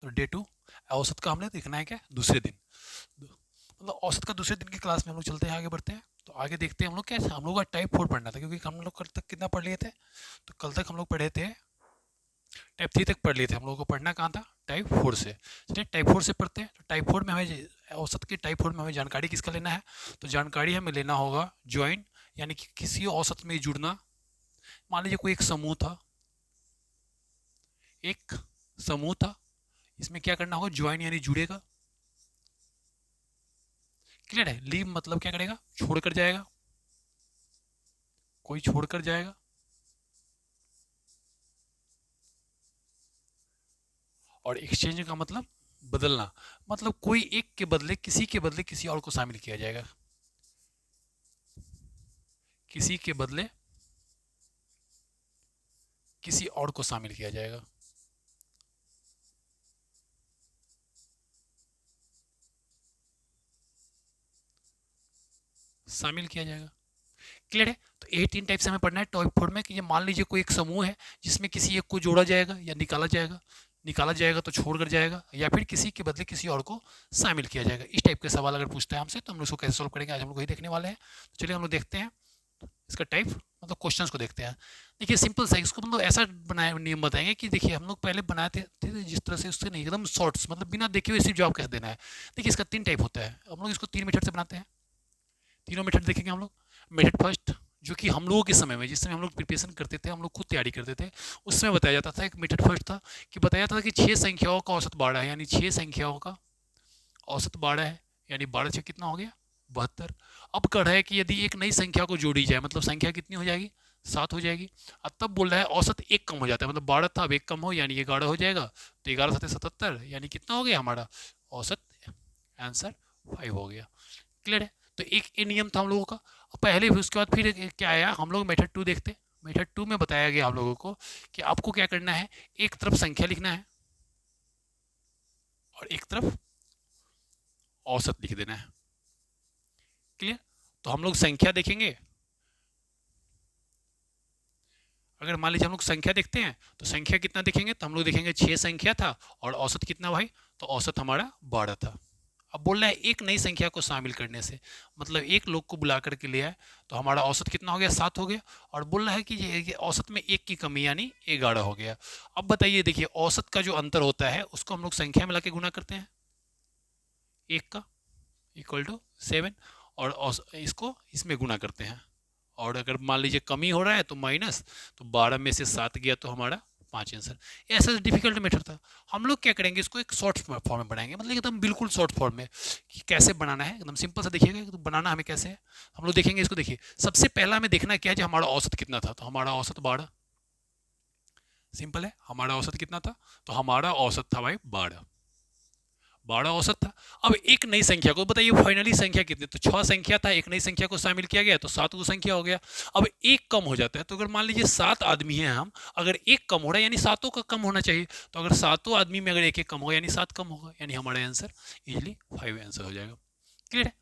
तो डे 2 औसत का हमने देखना है क्या, दूसरे दिन, मतलब औसत का दूसरे दिन की क्लास में हम लोग चलते हैं, आगे बढ़ते हैं। तो आगे देखते हैं हम लोग क्या, हम लोग का टाइप 4 पढ़ना था, क्योंकि हम लोग कल तक कितना पढ़ लिए थे, तो कल तक हम लोग पढ़े थे टाइप 3 तक पढ़ लिए थे। हम लोगों को पढ़ना कहाँ था, टाइप 4 से। चलिए टाइप 4 से पढ़ते हैं। तो टाइप 4 में हमें औसत की टाइप 4 में हमें जानकारी किसका लेना है, तो जानकारी हमें लेना होगा ज्वाइन, यानी कि किसी औसत में जुड़ना। मान लीजिए कोई एक समूह था, एक समूह था, इसमें क्या करना होगा, ज्वाइन यानी जुड़ेगा। क्लियर है। लीव मतलब क्या करेगा, छोड़कर जाएगा, कोई छोड़कर जाएगा। और एक्सचेंज का मतलब बदलना, मतलब कोई एक के बदले किसी और को शामिल किया जाएगा, किसी के बदले किसी और को शामिल किया जाएगा। शामिल किया जाएगा। क्लियर है। तो 18 टाइप से हमें पढ़ना है टॉप 4 में कि ये मान लीजिए कोई एक समूह है जिसमें किसी एक को जोड़ा जाएगा या निकाला जाएगा तो छोड़कर जाएगा, या फिर किसी के बदले किसी और को शामिल किया जाएगा। इस टाइप के सवाल अगर पूछते हैं हमसे तो हम लोग इसको कैसे सोल्व करेंगे, आज हम लोग वही देखने वाले हैं। तो चलिए हम लोग देखते हैं इसका टाइप, मतलब क्वेश्चंस को देखते हैं। देखिए सिंपल सा इसको मतलब ऐसा बनाए नियम बताएंगे कि देखिए हम लोग पहले बनाए थे जिस तरह से, उससे नहीं, एकदम शॉर्ट्स, मतलब बिना देखे हुए सिर्फ जवाब कैसे देना है। देखिए इसका 3 टाइप होता है, हम लोग इसको 3 मेथड से बनाते हैं। तीनों मेथड देखेंगे हम लोग। मेथड फर्स्ट, जो कि हम लोगों के समय में, जिस समय हम लोग प्रिपरेशन करते थे, हम लोग खुद तैयारी करते थे, उस समय बताया जाता था, एक मेथड फर्स्ट था कि बताया जाता था कि 6 संख्याओं का औसत 12 है, यानी 6 संख्याओं का औसत 12 है, यानी 12 से कितना हो गया, 72। अब कह रहा है कि यदि एक नई संख्या को जोड़ी जाए, मतलब संख्या कितनी हो जाएगी, 7 हो जाएगी। अब तब बोल रहा है औसत एक कम हो जाता है, मतलब 12 था अब एक कम हो, यानी 11 हो जाएगा। तो 11 7 77, यानी कितना हो गया हमारा औसत, आंसर 5 हो गया। क्लियर है। तो एक ये नियम था हम लोगों का। पहले भी, उसके बाद फिर क्या आया, हम लोग मेथड 2 देखते। मेथड 2 में बताया गया हम लोगों को कि आपको क्या करना है, एक तरफ संख्या लिखना है और एक तरफ औसत लिख देना है। क्लियर। तो हम लोग संख्या देखेंगे। अगर मान लीजिए हम लोग संख्या देखते हैं तो संख्या कितना देखेंगे, तो हम लोग देखेंगे 6 संख्या था और औसत कितना भाई, तो औसत हमारा 12 था। अब बोल रहा है एक नई संख्या को शामिल करने से, मतलब एक लोग को बुला करके ले आए तो हमारा औसत कितना हो गया, 7 हो गया। और बोल रहा है कि ये औसत में एक की कमी, यानी 11 हो गया। अब बताइए, देखिए औसत का जो अंतर होता है उसको हम लोग संख्या में लाके गुना करते हैं, एक का इक्वल टू 7, और इसको इसमें गुना करते हैं। और अगर मान लीजिए कमी हो रहा है तो माइनस, तो 12 में से 7 गया तो हमारा 5 आंसर। ऐसा डिफिकल्ट मेथड था। हम लोग क्या करेंगे, इसको एक शॉर्ट फॉर्म में बनाएंगे, मतलब एकदम बिल्कुल शॉर्ट फॉर्म में कि कैसे बनाना है, एकदम सिंपल सा देखिएगा तो बनाना हमें कैसे है। हम लोग देखेंगे इसको। देखिए सबसे पहला हमें देखना क्या है, जो हमारा औसत कितना था, तो हमारा औसत 12, सिंपल है। हमारा औसत कितना था, तो हमारा औसत था भाई 12, 12 औसत था। अब एक नई संख्या को बताइए, फाइनली संख्या कितनी, तो 6 संख्या था, एक नई संख्या को शामिल किया गया तो 7 को संख्या हो गया। अब एक कम हो जाता है, तो अगर मान लीजिए 7 आदमी हैं हम, अगर एक कम हो रहा है यानी सातों का कम होना चाहिए, तो अगर सातों आदमी में अगर एक एक कम होगा यानी 7 कम होगा, यानी हमारा आंसर इजिली 5 आंसर हो जाएगा। क्लियर है।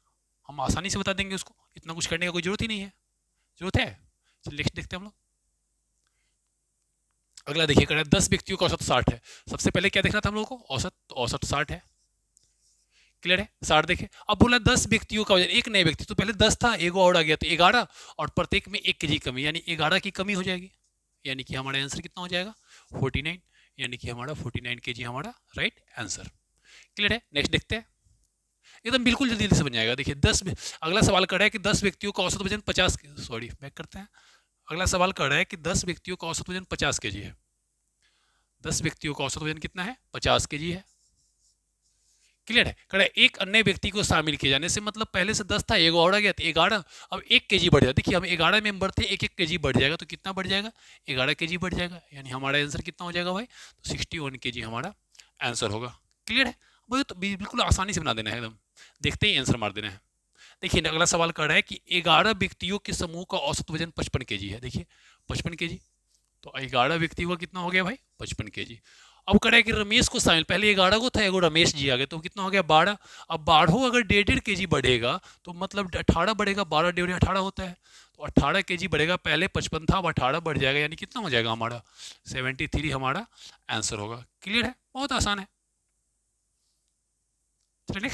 हम आसानी से बता देंगे उसको, इतना कुछ करने का कोई जरूरत ही नहीं है। जरूरत है। चलिए नेक्स्ट देखते हैं हम लोग। अगला देखिए, कर 10 व्यक्तियों का औसत 60 है। सबसे पहले क्या देखना था हम लोगों को, औसत, तो औसत 60 है। क्लियर है। 60 देखे। अब बोला 10 व्यक्तियों का वजन, एक नए व्यक्ति, तो पहले 10 था, एक और आ गया तो 11, और प्रत्येक में 1 केजी कमी, यानी 11 की कमी हो जाएगी, यानी कि हमारा आंसर कितना हो जाएगा, 49, यानी कि हमारा 49 केजी हमारा राइट आंसर। क्लियर है। नेक्स्ट देखते हैं, एकदम बिल्कुल जल्दी जल्दी से बन जाएगा। देखिए 10, अगला सवाल कर रहा है कि 10 व्यक्तियों का औसत वजन 50, सॉरी बैक करते हैं। अगला सवाल कर रहा है कि 10 व्यक्तियों का औसत वजन 50 केजी है। 10 व्यक्तियों का औसत वजन कितना है, 50 केजी है। क्लियर है। कह रहा है एक अन्य व्यक्ति को शामिल किए जाने से, मतलब पहले से 10 था, एक और आ गया तो 11, अब 1 केजी बढ़ जाए। देखिए हम 11 मेंबर थे, 1 1 केजी बढ़ जाएगा, तो कितना बढ़ जाएगा, 11 केजी बढ़ जाएगा, यानी हमारा आंसर कितना हो जाएगा भाई, तो 61 केजी हमारा आंसर होगा। क्लियर है। भाई तो बिल्कुल आसानी से बना देना है, एकदम देखते ही आंसर मार देना है। देखिए अगला सवाल कर रहा है कि 11 व्यक्तियों के समूह का औसत वजन 55 केजी है। देखिए 55 केजी, तो 11 व्यक्ति हुआ कितना हो गया भाई, 55 केजी। अब कह रहा है कि रमेश को शामिल, पहले 11 को था, एगो रमेश जी आ गए, तो कितना हो गया 12। अब 12 अगर 1.5 केजी बढ़ेगा तो मतलब 18 बढ़ेगा, 12 डेढ़ 18 होता है, तो 18 केजी बढ़ेगा, पहले 55 था अब 18 बढ़ जाएगा, यानी कितना हो जाएगा हमारा 73 हमारा आंसर होगा। क्लियर है, बहुत आसान है। चलिए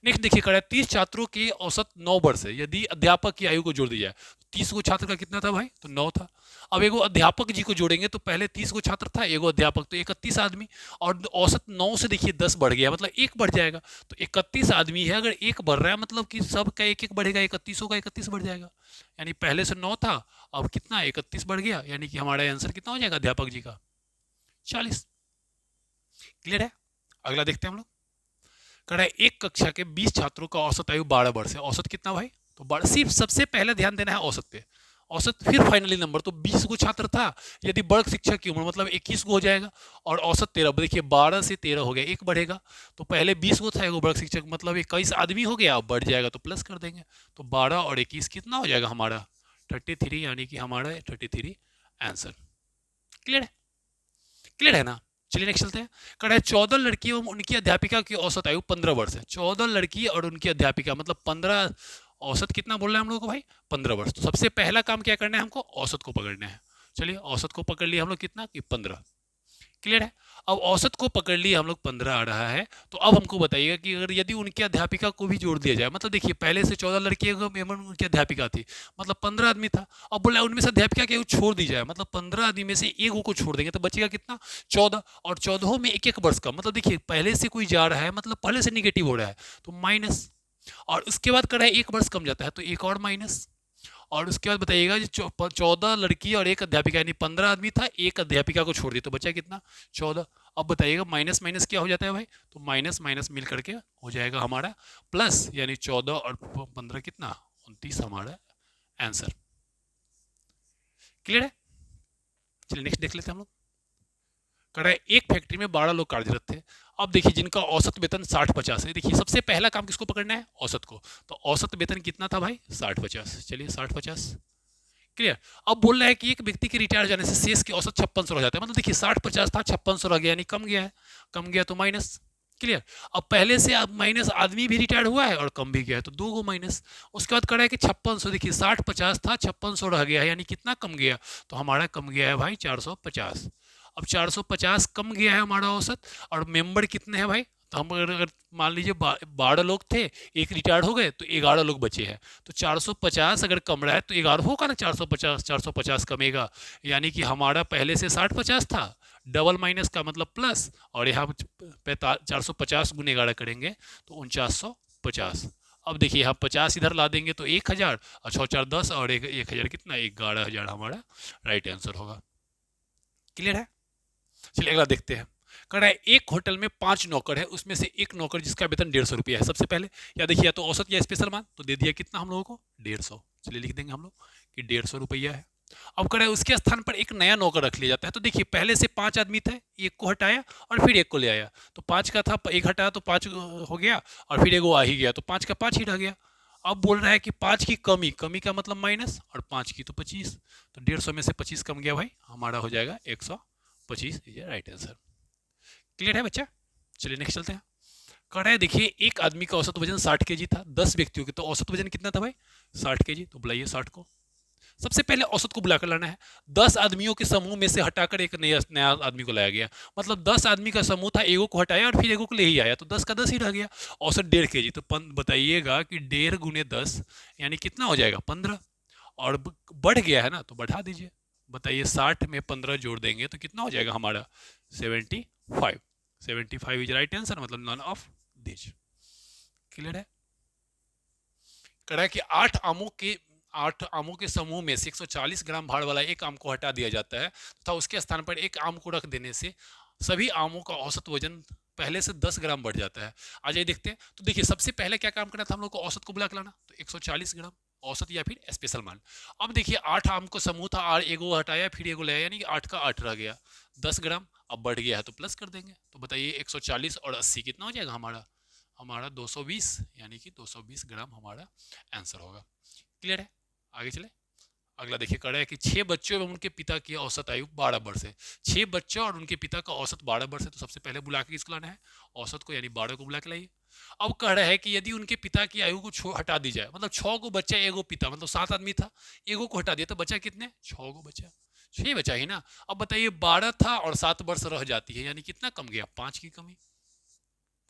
नेक्स्ट देखिए कड़ा 30 छात्रों के औसत 9 वर्ष है। यदि अध्यापक की आयु को जोड़ दिया जाए तो 30 को छात्र का कितना था भाई, तो 9 था। अब एगो अध्यापक जी को जोड़ेंगे तो पहले 30 को छात्र था, एगो अध्यापक, तो 31 आदमी। और औसत 9 से देखिए 10 बढ़ गया, मतलब एक बढ़ जाएगा। तो 31 आदमी है, अगर एक बढ़ रहा है मतलब कि सबका एक एक बढ़ेगा, 31 का 31 बढ़ जाएगा। यानी पहले से 9 था, अब कितना 31 बढ़ गया, यानी कि हमारा आंसर कितना हो जाएगा अध्यापक जी का, 40। क्लियर है। अगला देखते हैं हम लोग। कह रहा है एक कक्षा के 20 छात्रों का औसत आयु 12 वर्ष है। औसत कितना भाई, तो 12। सिर्फ सबसे पहले ध्यान देना है औसत पे, औसत फिर फाइनली नंबर। तो 20 को छात्र था, यदि वर्ग शिक्षक की उम्र मतलब 21 को हो जाएगा, और औसत 13। देखिए 12 से 13 हो गया, एक बढ़ेगा। तो पहले 20 को था एगो वर्ग शिक्षक, मतलब 21 आदमी हो गया, अब बढ़ जाएगा तो प्लस कर देंगे। तो 12 और 21 कितना हो जाएगा हमारा 33, यानी कि हमारा 33 आंसर। क्लियर है, क्लियर है ना। चलिए नेक्स्ट चलते हैं। कह है 14 लड़की एवं उनकी अध्यापिका की औसत आयु 15 वर्ष है। 14 लड़की और उनकी अध्यापिका मतलब 15, औसत कितना बोल रहे हैं हम लोग को भाई, 15 वर्ष। तो सबसे पहला काम क्या करना है हमको, औसत को पकड़ना है। चलिए औसत को पकड़ लिया हम लोग, कितना कि 15। क्लियर है। अब औसत को पकड़ लिया हम लोग, 15 आ रहा है। तो अब हमको बताइएगा कि अगर यदि उनकी अध्यापिका को भी जोड़ दिया जाए, मतलब देखिए पहले से 14 लड़की एवं उनकी अध्यापिका थी, मतलब 15 आदमी था। अब बोला उनमें से अध्यापिका के छोड़ दी जाए, मतलब 15 आदमी में से एक को छोड़ देंगे तो बचेगा कितना, 14। और 14 में एक एक वर्ष का, मतलब देखिए पहले से कोई जा रहा है, मतलब पहले से निगेटिव हो रहा है तो माइनस। और उसके बाद कर रहा है एक वर्ष कम जाता है तो एक और माइनस। और उसके बाद बताइएगा 14 लड़की और एक अध्यापिका, यानी 15 आदमी था, एक अध्यापिका को छोड़ दिया तो बचा कितना, 14। अब बताइएगा माइनस माइनस क्या हो जाता है भाई, तो माइनस माइनस मिल करके हो जाएगा हमारा प्लस, यानी 14 और 15 कितना, 29 हमारा आंसर। क्लियर है। चलिए नेक्स्ट देख लेते हैं हम लोग। कह रहा है एक फैक्ट्री में 12 लोग कार्यरत थे। अब देखिए जिनका औसत वेतन 60-50 है। देखिए सबसे पहला काम किसको पकड़ना है, औसत को। तो औसत वेतन कितना था भाई, 60-50। चलिए 60-50 क्लियर। अब बोल रहा है कि एक व्यक्ति के रिटायर जाने से शेष की औसत 5600 हो जाता है। मतलब देखिए 60-50 था, 5600 रह गया, यानी कम गया है, कम गया तो माइनस। क्लियर। अब पहले से अब माइनस, आदमी भी रिटायर्ड हुआ है और कम भी गया है तो 2 गो माइनस। उसके बाद कह रहा है कि 5600, देखिए 60-50 था, 5600 रह गया है, यानी कितना कम गया, तो हमारा कम गया है भाई 450। अब 450 कम गया है हमारा औसत, और मेंबर कितने हैं भाई, तो हम अगर मान लीजिए 12 लोग थे, एक रिटायर्ड हो गए तो 11 लोग बचे हैं। तो 450 अगर कम रहा है तो 11 होगा ना, 450 कमेगा, यानी कि हमारा पहले से 60-50 था, डबल माइनस का मतलब प्लस, और यहाँ 450 गुने 11 करेंगे तो 4950। अब देखिए यहाँ 50 इधर ला देंगे तो 1000, और 6 4 10 और 1000 कितना, 11,000 हमारा राइट आंसर होगा। क्लियर है। चलिए अगला देखते हैं। कह रहा है एक होटल में 5 नौकर है, उसमें से एक नौकर जिसका वेतन 150 रुपया है। सबसे पहले या देखिए या तो औसत या स्पेशल मान, तो दे दिया कितना हम लोगों को, 150। चलिए लिख देंगे हम लोग कि 150 रुपया है। अब कह रहा है उसके स्थान पर एक नया नौकर रख लिया जाता है। तो देखिए पहले से 5 आदमी थे, एक को हटाया और फिर एक को ले आया, तो 5 का था, एक हटाया तो 5 हो गया, और फिर एक वो आ ही गया तो 5 का 5 ही रह गया। अब बोल रहा है कि 5 की कमी, कमी का मतलब माइनस, और 5 की तो 25, तो 150 में से 25 कम गया भाई, हमारा हो जाएगा 125, ये राइट आंसर। क्लियर है बच्चा। चलिए नेक्स्ट चलते हैं। कह रहा है देखिए एक आदमी का औसत वजन 60 केजी था, 10 व्यक्तियों के, तो औसत वजन कितना था भाई, 60 केजी। तो बुलाइए 60 को। सबसे पहले औसत को बुलाकर लाना है। 10 आदमियों के समूह में से हटाकर एक नया आदमी को लाया गया, मतलब 10 आदमी का समूह था, एगो को हटाया और फिर एगो को ले ही आया, तो 10 का 10 ही रह गया। औसत 1.5 केजी, तो बताइएगा कि 1.5 गुने 10 यानी कितना हो जाएगा, 15। और बढ़ गया है ना तो बढ़ा दीजिए। बताइए 60 में 15 जोड़ देंगे तो कितना हो जाएगा हमारा, 75। 75 इज राइट आंसर, मतलब नॉन ऑफ दिस। क्लियर है। कह रहा है कि 8 आमों के समूह में से 140 ग्राम भार वाला एक आम को हटा दिया जाता है तथा उसके स्थान पर एक आम को रख देने से सभी आमों का औसत वजन पहले से 10 ग्राम बढ़ जाता है। आ जाइए देखते हैं। तो देखिए सबसे पहले क्या काम करना था हम लोग को, औसत को बुला के लाना, तो 140 ग्राम औसत या फिर स्पेशल मान। अब देखिए 8 आम को समूह था, और एगो हटाया फिर एगो लाया, यानी कि 8 का 8 रह गया, 10 ग्राम। अब बढ़ गया है तो प्लस कर देंगे। तो बताइए 140 और 80 कितना हो जाएगा हमारा 220, यानी कि 220 ग्राम हमारा आंसर होगा। क्लियर है। आगे चले। अगला देखिए कह रहा है कि 6 बच्चों एवं उनके पिता की औसत आयु 12 वर्ष है। 6 बच्चों और उनके पिता का औसत 12 वर्ष है, तो सबसे पहले बुला के किसको लाना है, औसत को, यानी 12 को बुला के लाइए। अब कह रहा है कि यदि उनके पिता की आयु को हटा दी जाए, मतलब 6 को बच्चा एगो पिता, मतलब 7 आदमी था, एगो को हटा दिया तो बचा कितने, 6 को बचा, 6 बचा ही ना। अब बताइए 12 था और 7 वर्ष रह जाती है, यानी कितना कम गया, 5 की कमी,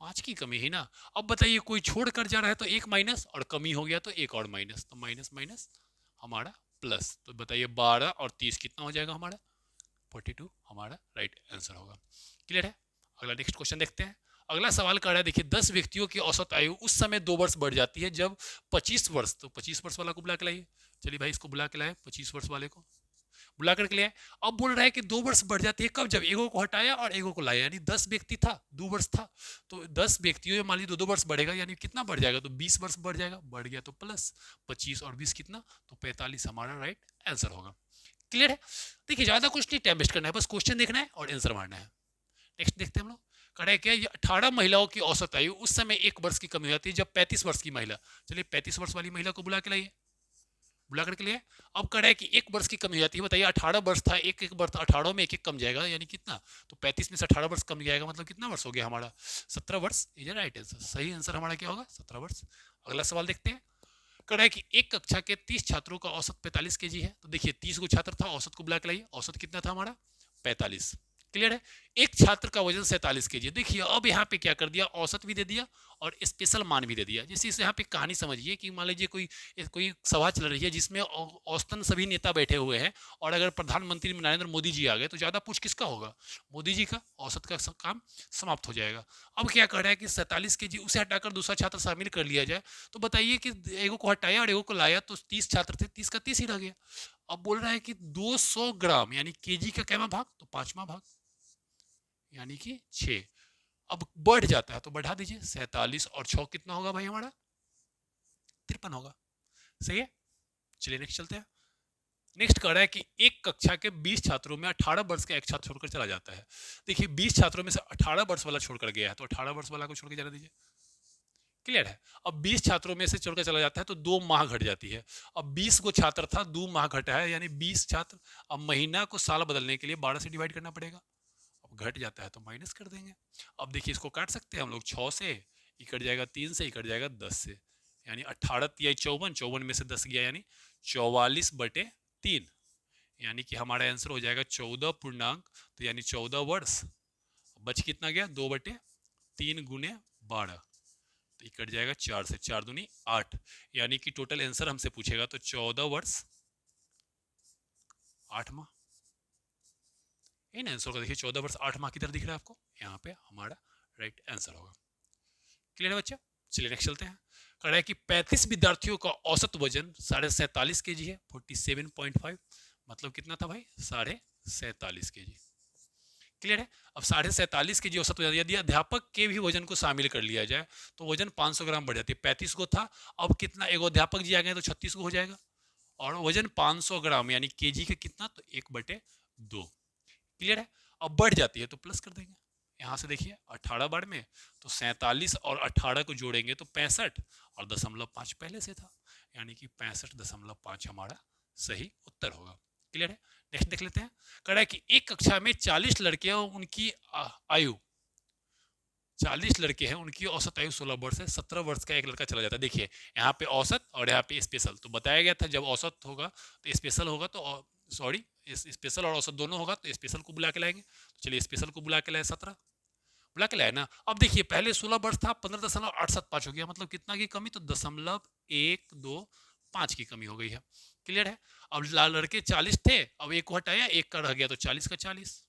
5 की कमी है ना। अब बताइए कोई छोड़ कर जा रहा है तो एक माइनस, और कमी हो गया तो एक और माइनस, तो माइनस माइनस हमारा प्लस। तो बताइए 12 और 30 कितना हो जाएगा हमारा? 42 हमारा राइट आंसर होगा। क्लियर है? अगला नेक्स्ट क्वेश्चन देखते हैं। अगला सवाल कर रहा है, देखिए 10 व्यक्तियों की औसत आयु उस समय 2 वर्ष बढ़ जाती है जब 25 वर्ष, तो 25 वर्ष वाला को बुला के लाइए। चलिए भाई इसको बुला के लाए, 25 वर्ष वाले को बुला करके लिया। अब बोल रहा है कि 2 वर्ष बढ़ जाती है कब? जब एगो को हटाया और एगो को लाया, यानी 10 व्यक्ति था, 2 वर्ष था, तो 10 व्यक्तियों में मान लीजिए 2 वर्ष बढ़ेगा, यानी कितना बढ़ जाएगा? तो 20 वर्ष बढ़ जाएगा, बढ़ गया तो प्लस 25 और 20 कितना? तो 45 हमारा राइट आंसर होगा। क्लियर है? देखिए ज्यादा कुछ नहीं टाइम वेस्ट करना है, बस क्वेश्चन देखना है और आंसर मारना है। नेक्स्ट देखते हैं हम लोग। कड़ा क्या? 18 महिलाओं की औसत आयु उस समय 1 वर्ष की कमी हो जाती है जब 35 वर्ष की महिला, चलिए 35 वर्ष वाली महिला को बुला के लाइए, बुला करके लिए। अब कह रहा है कि 1 वर्ष की कमी हो जाती है, बताइए 18 वर्ष था, एक एक वर्ष 18 में एक एक कम जाएगा, यानी कितना? तो 35 में से 18 वर्ष कम जाएगा, मतलब कितना वर्ष हो गया हमारा? 17 वर्ष। इज राइट आंसर, सही आंसर हमारा क्या होगा? 17 वर्ष। अगला सवाल देखते हैं। कह रहा है कि एक कक्षा के 30 छात्रों का औसत 45 केजी है, तो देखिए 30 को छात्र था, औसत को बुला के लाइए, औसत कितना था हमारा? 45। क्लियर है? एक छात्र का वजन 47 केजी। देखिए अब यहाँ पे क्या कर दिया, औसत भी दे दिया और स्पेशल मान भी दे दिया। जैसे इसे यहाँ पे कहानी समझिए कि मान लीजिए कोई सभा चल रही है जिसमें औसतन सभी नेता बैठे हुए हैं, और अगर प्रधानमंत्री नरेंद्र मोदी जी आ गए तो ज्यादा पूछ किसका होगा? मोदी जी का। औसत का काम समाप्त हो जाएगा। अब क्या कर रहा है कि 47 केजी, उसे हटाकर दूसरा छात्र शामिल कर लिया जाए, तो बताइए कि एगो को हटाया और एगो को लाया तो 30 छात्र थे, 30 का 30 ही रह गया। अब बोल रहा है कि 200 ग्राम यानी केजी का कैवा भाग? तो 5वां भाग, यानी कि 6। अब बढ़ जाता है तो बढ़ा दीजिए, 47 और 6 कितना होगा भाई हमारा? 53 होगा। सही है? चलिए नेक्स्ट चलते हैं। नेक्स्ट कह रहा है कि एक कक्षा के 20 छात्रों में 18 वर्ष का एक छात्र छोड़कर चला जाता है। देखिए 20 छात्रों में से 18 वर्ष वाला छोड़कर गया है, तो 18 वर्ष वाला को छोड़ के जाने दीजिए। क्लियर है? अब 20 छात्रों में से छोड़कर चला जाता है तो 2 माह घट जाती है। अब 20 को छात्र था, 2 माह घटा है, यानी 20 छात्र। अब महीना को साल बदलने के लिए 12 से डिवाइड करना पड़ेगा। अब घट जाता है तो माइनस कर देंगे। अब देखिए इसको काट सकते हैं हम लोग, 6 से ये कट जाएगा, 3 से ये कट जाएगा, 10 से, यानी 18 या 54, 54 में से 10 गया, यानी 44/3, यानी कि हमारा आंसर हो जाएगा 14 पूर्णांक, तो यानी 14 वर्ष। बच कितना गया? 2/3 गुने 12, तो ये कट जाएगा 4 से, 4 दूनी 8, यानी कि टोटल आंसर हमसे पूछेगा तो 14 वर्ष 8 माह। इन आंसर को देखिए, 14 वर्ष 8 माह की तरह दिख रहा है आपको, यहाँ पे हमारा राइट आंसर होगा। क्लियर है बच्चा? चलिए नेक्स्ट चलते हैं। कह रहा है कि 35 विद्यार्थियों का औसत वजन 47.5 केजी है, 47.5, मतलब कितना था भाई? 47.5 केजी। क्लियर है? अब 47.5 केजी औसत वजन, यदि अध्यापक के भी वजन को शामिल कर लिया जाए तो वजन 500 ग्राम बढ़ जाती है। 35 को था, अब कितना, एगो अध्यापक जी आ गए तो 36 को हो जाएगा, और वजन 500 ग्राम यानी केजी के कितना? तो 1/2। क्लियर है? अब बढ़ जाती है तो प्लस कर देंगे। यहाँ से देखिए 18 बार में, तो 47 और 18 को जोड़ेंगे तो 65, और 0.5 पहले से था, यानी कि 65.5 हमारा सही उत्तर होगा। क्लियर है? नेक्स्ट देख लेते हैं। कह रहा है कि एक कक्षा में 40 लड़के हैं, उनकी आयु 40 लड़के हैं, उनकी औसत आयु 16 वर्ष है, 17 वर्ष का एक लड़का चला जाता है। देखिए यहाँ पे औसत और यहाँ पे स्पेशल, तो बताया गया था जब औसत होगा तो स्पेशल होगा, तो सॉरी स्पेशल और औसत दोनों होगा तो स्पेशल को बुला के लाएंगे। तो चलिए स्पेशल को बुला के लाए, 17 बुला के लाए ना। अब देखिए पहले 16 वर्ष था, 15.875 हो गया, मतलब कितना की कमी? तो 0.125 की कमी हो गई है। क्लियर है? अब लड़के 40 थे, अब एक को हटाया, एक का रह गया, तो 40 का 40।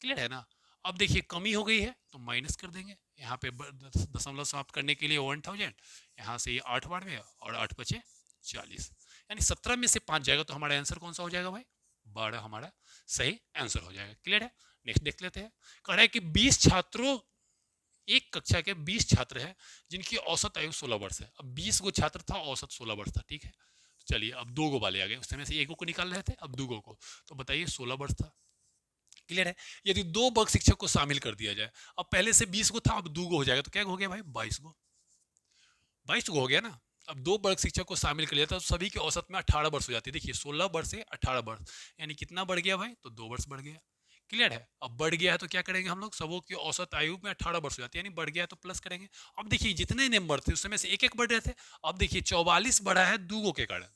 क्लियर है ना? अब देखिए कमी हो गई है तो माइनस कर देंगे, यहाँ पे दशमलव समाप्त करने के लिए 1000, यहाँ से ये 8 बार में, और 8 बचे 40, यानी 17 में से 5 जाएगा, तो हमारा आंसर कौन सा हो जाएगा भाई? 12 हमारा सही आंसर हो जाएगा। क्लियर है? नेक्स्ट देख लेते हैं। कह रहा है कि 20 छात्रों, एक कक्षा के 20 छात्र हैं जिनकी औसत आयु 16 वर्ष है। अब 20 गो छात्र था, औसत 16 वर्ष था, ठीक है। चलिए अब 2 गो वाले आ गए, उस समय से 1 को निकाल रहे थे, अब 2 गो को, तो बताइए 16 वर्ष था। क्लियर है? यदि 2 वर्ग शिक्षक को शामिल कर दिया जाए, अब पहले से 20 गो था, अब 2 गो हो जाएगा, तो क्या हो गया भाई? 22 गो, 22 गो हो गया ना। अब 2 वर्ग शिक्षक को शामिल कर लिया तो सभी के औसत में 18 वर्ष हो जाती है। देखिए 16 वर्ष से 18 वर्ष, यानी कितना बढ़ गया भाई? तो 2 वर्ष बढ़ गया। क्लियर है? अब बढ़ गया है तो क्या करेंगे हम लोग, सबों की औसत आयु में 18 वर्ष हो जाती है, यानी बढ़ गया है तो प्लस करेंगे। अब देखिए जितने नंबर थे उस समय से एक एक बढ़ रहे थे, अब देखिए 44 बढ़ा है 2 गो के कारण,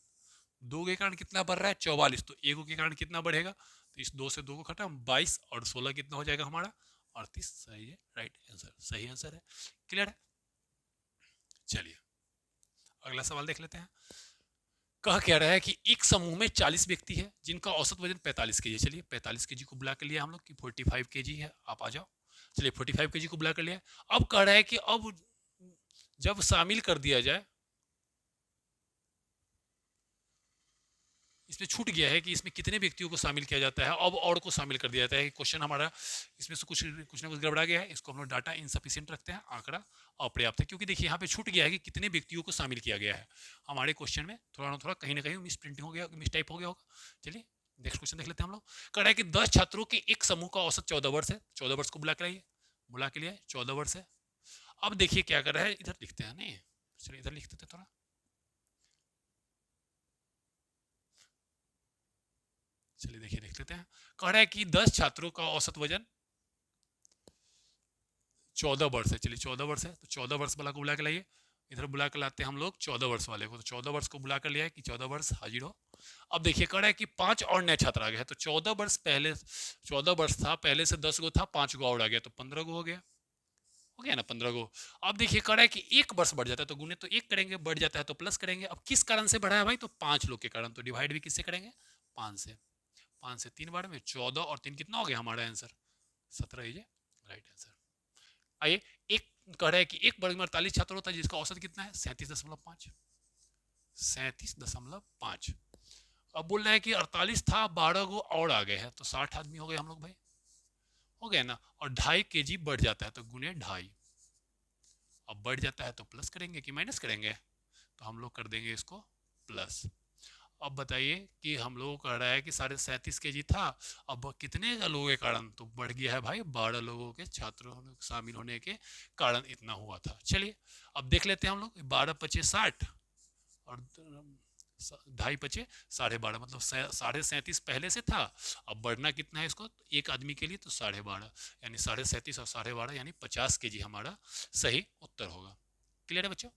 2 के कारण कितना बढ़ रहा है? 44, तो 1 के कारण कितना बढ़ेगा? तो इस 2 से 2 को खत्म, 22 और 16 कितना हो जाएगा हमारा? 38 सही है, राइट आंसर, सही आंसर है। क्लियर है? चलिए अगला सवाल देख लेते हैं। कह रहा है कि एक समूह में 40 व्यक्ति है जिनका औसत वजन 45 केजी। चलिए 45 केजी को बुला कर लिया हम लोग कि 45 केजी है, आप आ जाओ। चलिए 45 केजी को बुला कर लिया। अब कह रहा है कि अब जब शामिल कर दिया जाए, इसमें छूट गया है कि इसमें कितने व्यक्तियों को शामिल किया जाता है, अब और को शामिल कर दिया जाता है। क्वेश्चन हमारा इसमें से कुछ ना कुछ गड़बड़ा गया है, इसको हम लोग डाटा इनसफिशिएंट रखते हैं, आंकड़ा अपर्याप्त है, क्योंकि देखिए यहाँ पे छूट गया है कि कितने व्यक्तियों को शामिल किया गया है। हमारे क्वेश्चन में थोड़ा ना थोड़ा कहीं ना कहीं मिस प्रिंटिंग हो गया, मिस टाइप हो गया होगा। चलिए नेक्स्ट क्वेश्चन देख लेते हैं हम लोग। कह रहा है कि 10 छात्रों के एक समूह का औसत 14 वर्ष है। 14 वर्ष को बुला के लाइए, बुला के लिए 14 वर्ष है। अब देखिए क्या कर रहा है, इधर लिखते हैं, नहीं चलिए इधर लिखते थे थोड़ा। चलिए देखिए देख लेते हैं। कह रहा है कि 10 छात्रों का औसत वजन 14 वर्ष है। चलिए 14 वर्ष है, तो 14 वर्ष वाला को बुला के लाइए, इधर बुला कर लाते हैं हम लोग 14 वर्ष वाले को। तो 14 वर्ष को बुला कर लिया है कि 14 वर्ष हाजिर हो। अब देखिए कह रहा है कि 5 और नए छात्र आ गए हैं। तो 14 वर्ष पहले 14 वर्ष था, पहले से 10 गो था, 5 गो और आ गया, तो 15 गो हो गया ना 15 गो। अब देखिए कह रहा है कि एक वर्ष बढ़ जाता है तो गुने तो एक करेंगे, बढ़ जाता है तो प्लस करेंगे। अब किस कारण से बढ़ा है भाई, तो 5 लोग के कारण, तो डिवाइड भी किससे करेंगे, 5 से। 5 से 3 बार में 14 और 3 कितना हो गया हमारा आंसर, 17 ही है, राइट आंसर। आइए, एक कह रहा है कि एक वर्ग में 48 छात्र होता है जिसका औसत कितना है, 37.5। 37.5। अब बोल रहा है कि 48 था, 12 गो और आ गए हैं, तो 60 आदमी हो गए हम लोग भाई, हो गया ना। और 2.5 केजी बढ़ जाता है तो गुने 2.5। अब बढ़ जाता है तो प्लस करेंगे कि माइनस करेंगे, तो हम लोग कर देंगे इसको प्लस। अब बताइए कि हम लोगों को कह रहा है कि 37.5 केजी था, अब कितने लोगों के कारण, तो बढ़ गया है भाई 12 लोगों के छात्रों शामिल होने के कारण इतना हुआ था। चलिए अब देख लेते हैं हम लोग, 12 पचे 60 और 2.5 पचे 12.5, मतलब 37.5 पहले से था, अब बढ़ना कितना है इसको, तो एक आदमी के लिए तो 12.5, यानी 37.5 और 12.5 यानी 50 केजी हमारा सही उत्तर होगा। क्लियर है बच्चों?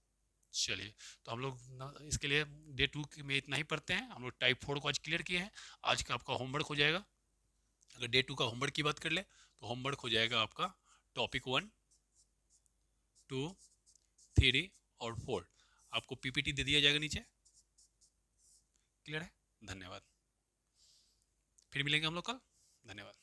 चलिए तो हम लोग इसके लिए डे 2 में इतना ही पढ़ते हैं। हम लोग टाइप 4 को आज क्लियर किए हैं। आज का आपका होमवर्क हो जाएगा, अगर डे 2 का होमवर्क की बात कर ले तो होमवर्क हो जाएगा आपका टॉपिक 1, 2, 3 और 4। आपको पीपीटी दे दिया जाएगा नीचे। क्लियर है? धन्यवाद, फिर मिलेंगे हम लोग कल। धन्यवाद।